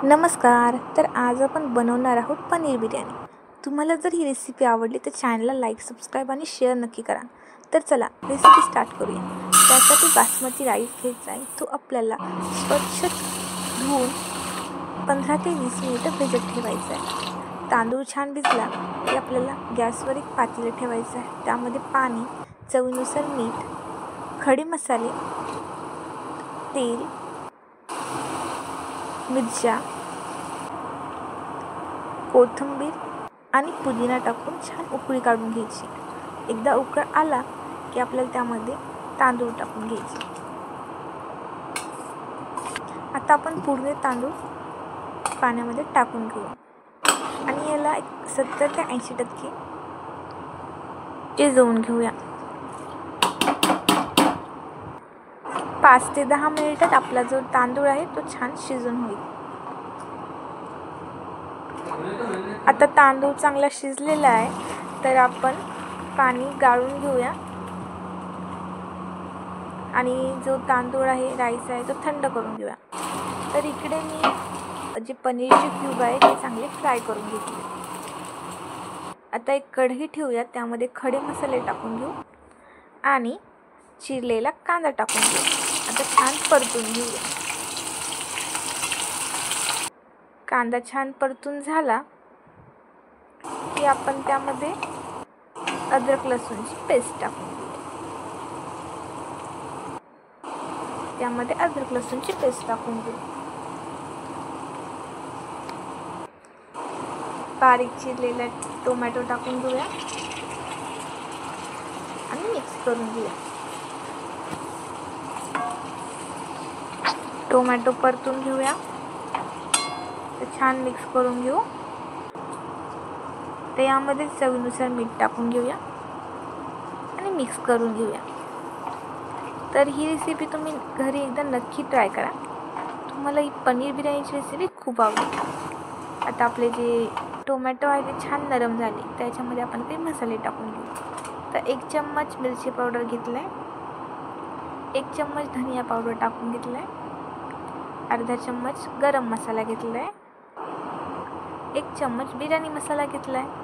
नमस्कार. तर आज आपण बनवणार आहोत पनीर बिर्याणी. तुम्हाला जर ही रेसिपी आवडली तर चॅनलला लाईक, सबस्क्राईब आणि शेअर नक्की करा. तर चला रेसिपी स्टार्ट करूया. त्यासाठी बासमती राईस घ्यायचा आहे. तो आपल्याला स्वच्छ धुवून 15 ते 20 मिनिटं भिजत ठेवायचा आहे. तांदूळ छान भिजला की आपल्याला गॅसवर एक पातेलं ठेवायचं आहे. त्यामध्ये पाणी, चवीनुसार मीठ, खडे मसाले, तेल, मिरच्या, कोथिंबीर आणि पुदिना टाकून छान उकळी काढून घ्यायची. एकदा उकळ आला की आपल्याला त्यामध्ये तांदूळ टाकून घ्यायचे. आता आपण पूर्ण तांदूळ पाण्यामध्ये टाकून घेऊ आणि याला 70 ते 80% शिजवून घेऊया. 5 ते 10 मिनिटात आपला जो तांदूळ आहे तो छान शिजून होईल. आता तांदूळ चांगला शिजलेला आहे तर आपण पाणी गाळून घेऊया आणि जो तांदूळ आहे, राईस आहे, तो थंड करून घेऊया. तर इकडे मी जे पनीरचे क्यूब आहे ते चांगले फ्राय करून घेतले. आता एक कढई ठेवूया, त्यामध्ये खडे मसाले टाकून घेऊ आणि चिरलेला कांदा टाकून घेऊ. आता छान परतून घेऊया. कांदा छान परतून झाला की आपण त्यामध्ये अद्रक लसूणची पेस्ट टाकून घेऊ. त्यामध्ये अद्रक लसूणची पेस्ट टाकून घेऊ. बारीक चिरलेला टोमॅटो टाकून घेऊया आणि मिक्स करून घेऊया. टोमॅटो परतून घेऊया. ते छान मिक्स करून घेऊ. तर यामध्ये चवीनुसार मीठ टाकून घेऊया आणि मिक्स करून घेऊया. तर ही रेसिपी तुम्ही घरी एकदा नक्की ट्राय करा. तुम्हाला ही पनीर बिर्याणीची रेसिपी खूप आवडेल. आता आपले जे टोमॅटो आहे ते छान नरम झाले. त्याच्यामध्ये आपण काही मसाले टाकून घेऊ. तर 1 चम्मच मिरची पावडर घेतला आहे, 1 चम्मच धनिया पावडर टाकून घेतला आहे, अर्धा चम्मच गरम मसाला घेतला आहे, 1 चम्मच बिर्याणी मसाला घेतला आहे,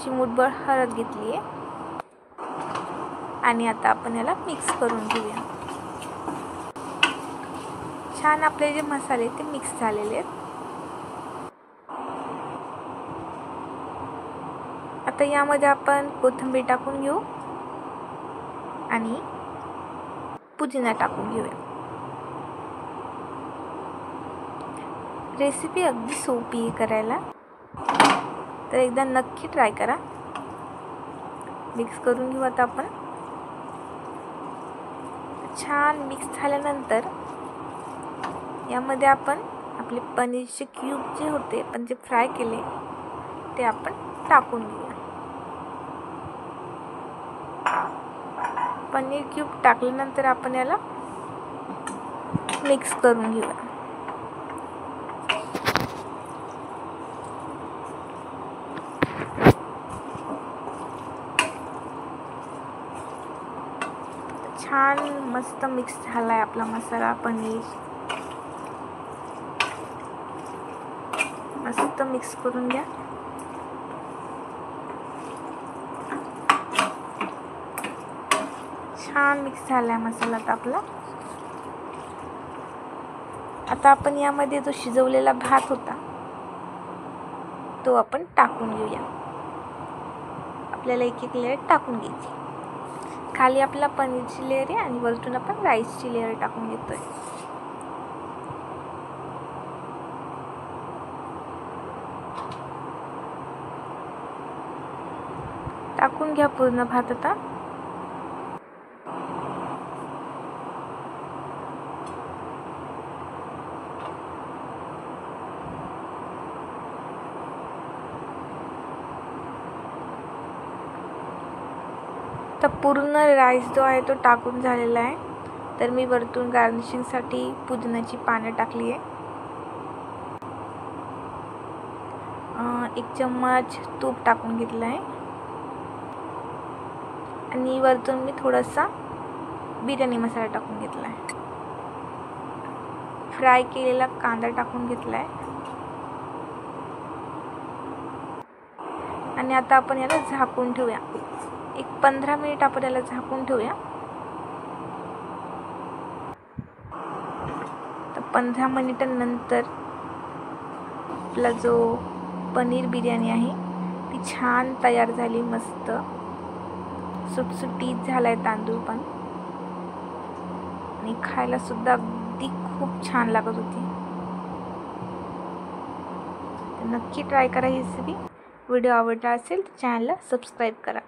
चिमूटभर हळद घेतली आहे आणि आता आपण याला मिक्स करून घेऊया. छान आपले जे मसाले ते मिक्स झालेले आहेत. आता यामध्ये आपण कोथिंबीर टाकून घेऊ आणि पुदिना टाकून घेऊया. रेसिपी अगदी सोपी आहे करायला, तर एकदा नक्की ट्राय करा. मिक्स करून घेऊ. आता आपण छान मिक्स झाल्यानंतर यामध्ये आपण आपले पनीरचे क्यूब जे होते पण जे फ्राय केले ते आपण टाकून घेऊया. पनीर क्यूब टाकल्यानंतर आपण याला मिक्स करून घेऊया. छान मस्त मिक्स झाला आहे आपला मसाला. पनीर मस्त मिक्स करून घ्या. छान मिक्स झाला आहे मसाला आपला. आता आपण यामध्ये जो शिजवलेला भात होता तो आपण टाकून घेऊया. आपल्याला एक लेयर टाकून घ्यायची. खाली आपला पनीरची लेयर आहे आणि वरतून आपण राईसची लेयर टाकून घेतोय. टाकून घ्या पूर्ण भात. आता पूर्ण राईस जो आहे तो टाकून झालेला आहे. तर मी वरतून गार्निशिंगसाठी पुदिन्याची पानं टाकली आहे. 1 चम्मच तूप टाकून घेतलं आहे आणि वरतून मी थोडासा बिर्याणी मसाला टाकून घेतला आहे. फ्राय केलेला कांदा टाकून घेतला आहे आणि आता आपण याला झाकून ठेवूया. एक 15 मिनिट आपण याला झाकून ठेवूया. तर 15 मिनिटांनंतर आपला जो पनीर बिर्याणी आहे ती छान तयार झाली. मस्त सुटसुटीत झालाय तांदूळ पण, आणि खायला सुद्धा अगदी खूप छान लागत होती. नक्की ट्राय करा ही रेसिपी. व्हिडिओ आवडला असेल तर चॅनलला सबस्क्राईब करा.